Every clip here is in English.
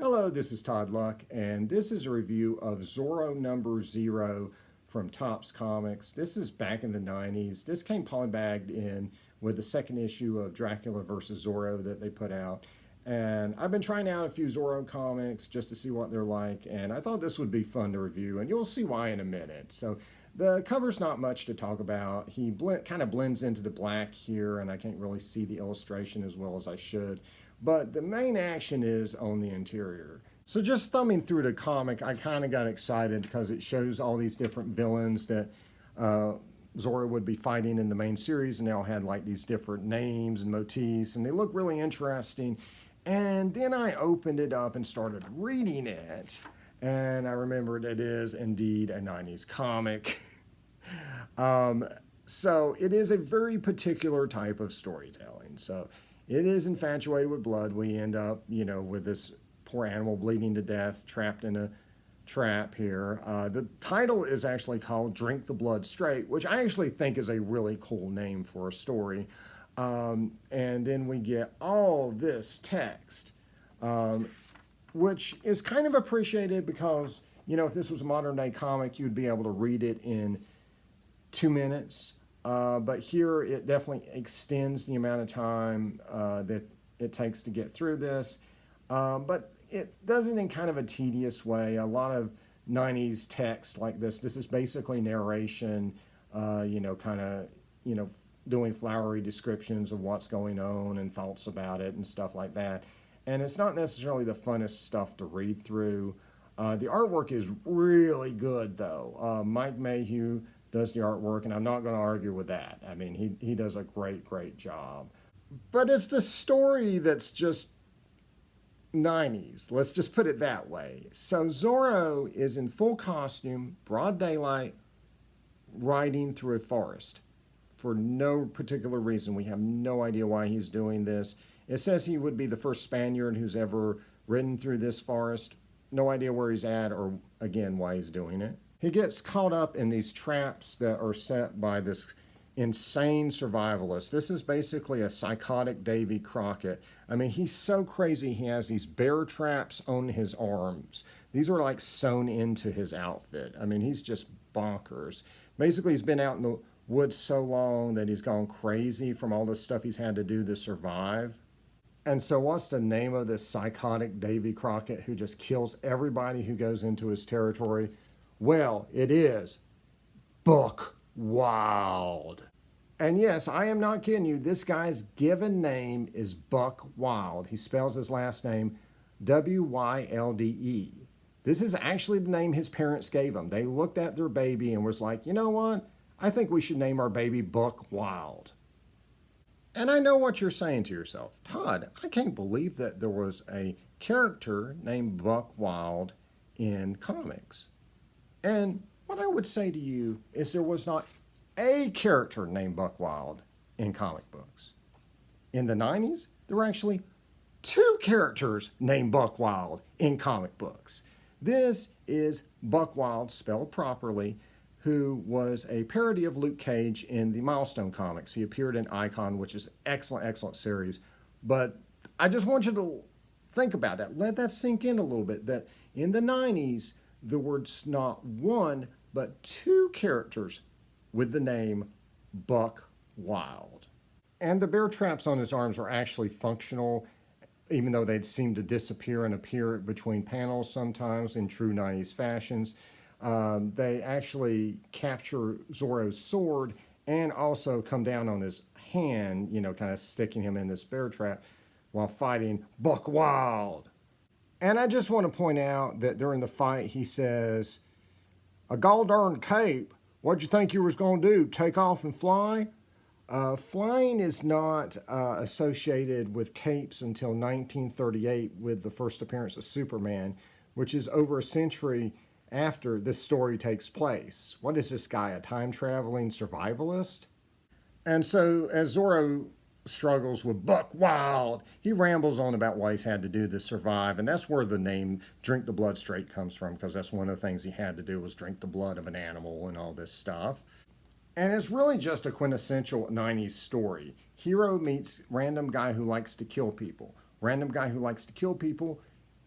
Hello, this is Todd Luck, and this is a review of Zorro number 0 from Topps Comics. This is back in the 90s. This came polybagged in with the second issue of Dracula vs. Zorro that they put out. And I've been trying out a few Zorro comics just to see what they're like, and I thought this would be fun to review, and you'll see why in a minute. So the cover's not much to talk about. He kind of blends into the black here, and I can't really see the illustration as well as I should. But the main action is on the interior. So just thumbing through the comic, I kind of got excited because it shows all these different villains that Zorro would be fighting in the main series, and they all had like these different names and motifs, and they look really interesting. And then I opened it up and started reading it, and I remembered it is indeed a 90s comic. So it is a very particular type of storytelling. So it is infatuated with blood. We end up, with this poor animal bleeding to death, trapped in a trap here. The title is actually called Drink the Blood Straight, which I actually think is a really cool name for a story. And then we get all this text, which is kind of appreciated because, if this was a modern day comic, you'd be able to read it in 2 minutes. But here it definitely extends the amount of time that it takes to get through this. But it does it in kind of a tedious way. A lot of 90s text like this is basically narration, doing flowery descriptions of what's going on and thoughts about it and stuff like that. And it's not necessarily the funnest stuff to read through. The artwork is really good, though. Mike Mayhew does the artwork, and I'm not going to argue with that. I mean, he does a great job. But it's the story that's just 90s. Let's just put it that way. So Zorro is in full costume, broad daylight, riding through a forest for no particular reason. We have no idea why he's doing this. It says he would be the first Spaniard who's ever ridden through this forest. No idea where he's at or, again, why he's doing it. He gets caught up in these traps that are set by this insane survivalist. This is basically a psychotic Davy Crockett. I mean, he's so crazy he has these bear traps on his arms. These are like sewn into his outfit. I mean, he's just bonkers. Basically, he's been out in the woods so long that he's gone crazy from all the stuff he's had to do to survive. And so what's the name of this psychotic Davy Crockett who just kills everybody who goes into his territory? Well, it is Buck Wild. And yes, I am not kidding you. This guy's given name is Buck Wild. He spells his last name W-Y-L-D-E. This is actually the name his parents gave him. They looked at their baby and was like, you know what? I think we should name our baby Buck Wild. And I know what you're saying to yourself. Todd, I can't believe that there was a character named Buck Wild in comics. And what I would say to you is there was not a character named Buck Wild in comic books. In the 90s, there were actually 2 characters named Buck Wild in comic books. This is Buck Wild, spelled properly, who was a parody of Luke Cage in the Milestone comics. He appeared in Icon, which is an excellent series. But I just want you to think about that. Let that sink in a little bit, that in the 90s, there was not 1, but 2 characters with the name Buck Wild. And the bear traps on his arms are actually functional, even though they'd seem to disappear and appear between panels sometimes in true 90s fashions. They actually capture Zorro's sword and also come down on his hand, kind of sticking him in this bear trap while fighting Buck Wild. And I just want to point out that during the fight, he says, "A gall darn cape, what'd you think you was going to do, take off and fly?" Flying is not associated with capes until 1938 with the first appearance of Superman, which is over a century after this story takes place. What is this guy, a time-traveling survivalist? And so as Zorro struggles with Buck Wild, he rambles on about what he's had to do to survive, and that's where the name Drink the Blood Straight comes from, because that's one of the things he had to do was drink the blood of an animal and all this stuff. And it's really just a quintessential 90s story. Hero meets random guy who likes to kill people. Random guy who likes to kill people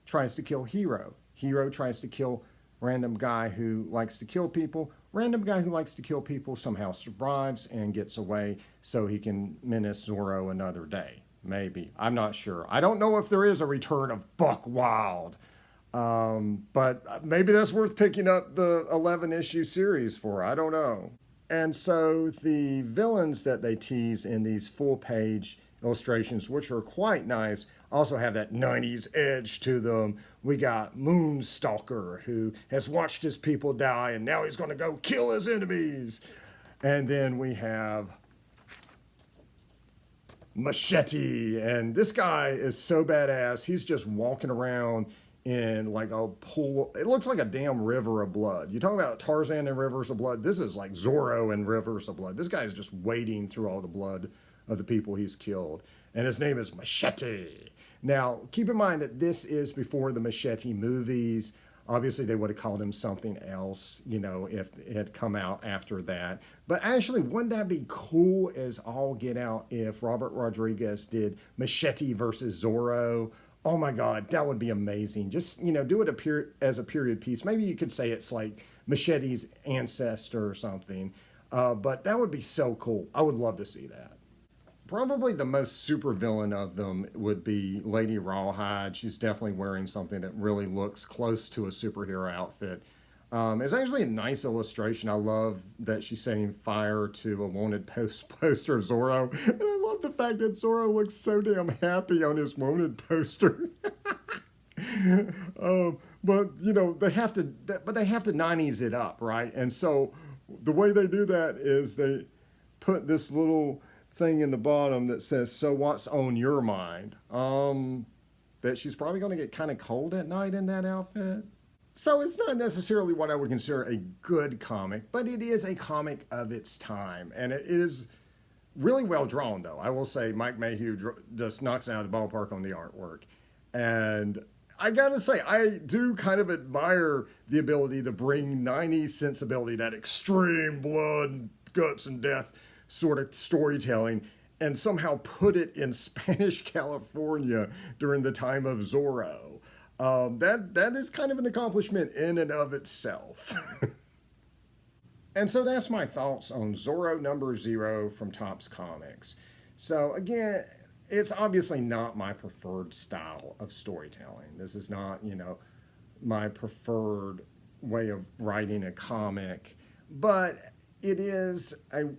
tries to kill Hero. Hero tries to kill random guy who likes to kill people. Random guy who likes to kill people somehow survives and gets away so he can menace Zorro another day. Maybe. I'm not sure. I don't know if there is a return of Buck Wild. But maybe that's worth picking up the 11-issue series for. I don't know. And so the villains that they tease in these full-page illustrations, which are quite nice, also have that 90s edge to them. We got Moonstalker, who has watched his people die, and now he's going to go kill his enemies. And then we have Machete, and this guy is so badass. He's just walking around in like a pool. It looks like a damn river of blood. You talk about Tarzan and rivers of blood. This is like Zorro and rivers of blood. This guy is just wading through all the blood of the people he's killed. And his name is Machete. Now, keep in mind that this is before the Machete movies. Obviously, they would have called him something else, you know, if it had come out after that. But actually, wouldn't that be cool as all get out if Robert Rodriguez did Machete versus Zorro? Oh my God, that would be amazing. Just, you know, do it as a period piece. Maybe you could say it's like Machete's ancestor or something. But that would be so cool. I would love to see that. Probably the most supervillain of them would be Lady Rawhide. She's definitely wearing something that really looks close to a superhero outfit. It's actually a nice illustration. I love that she's setting fire to a wanted poster of Zorro. And I love the fact that Zorro looks so damn happy on his wanted poster. But, you know, they have to 90s it up, right? And so the way they do that is they put this little thing in the bottom that says, "So what's on your mind?" That she's probably going to get kind of cold at night in that outfit. So it's not necessarily what I would consider a good comic, but it is a comic of its time. And it is really well drawn, though. I will say Mike Mayhew just knocks it out of the ballpark on the artwork. And I gotta say, I do kind of admire the ability to bring 90s sensibility, that extreme blood, guts, and death sort of storytelling, and somehow put it in Spanish California during the time of Zorro. That is kind of an accomplishment in and of itself. And so that's my thoughts on Zorro #0 from Topps Comics. So again, it's obviously not my preferred style of storytelling. This is not, you know, my preferred way of writing a comic, but it is a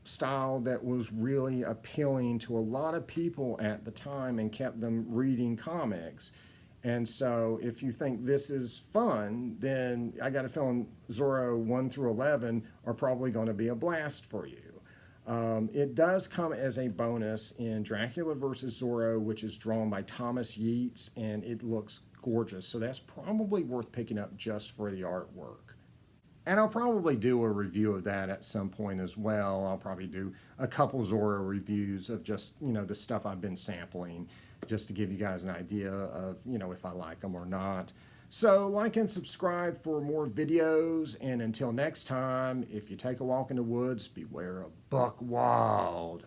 style that was really appealing to a lot of people at the time and kept them reading comics. And so if you think this is fun, then I got a feeling Zorro 1 through 11 are probably going to be a blast for you. It does come as a bonus in Dracula vs. Zorro, which is drawn by Thomas Yeats, and it looks gorgeous. So that's probably worth picking up just for the artwork. And I'll probably do a review of that at some point as well. I'll probably do a couple Zorro reviews of just, you know, the stuff I've been sampling, just to give you guys an idea of, you know, if I like them or not. So like and subscribe for more videos. And until next time, if you take a walk in the woods, beware of Buck Wild.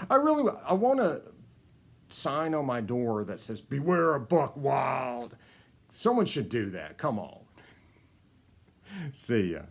I want a sign on my door that says, "Beware of Buck Wild." Someone should do that. Come on. See ya.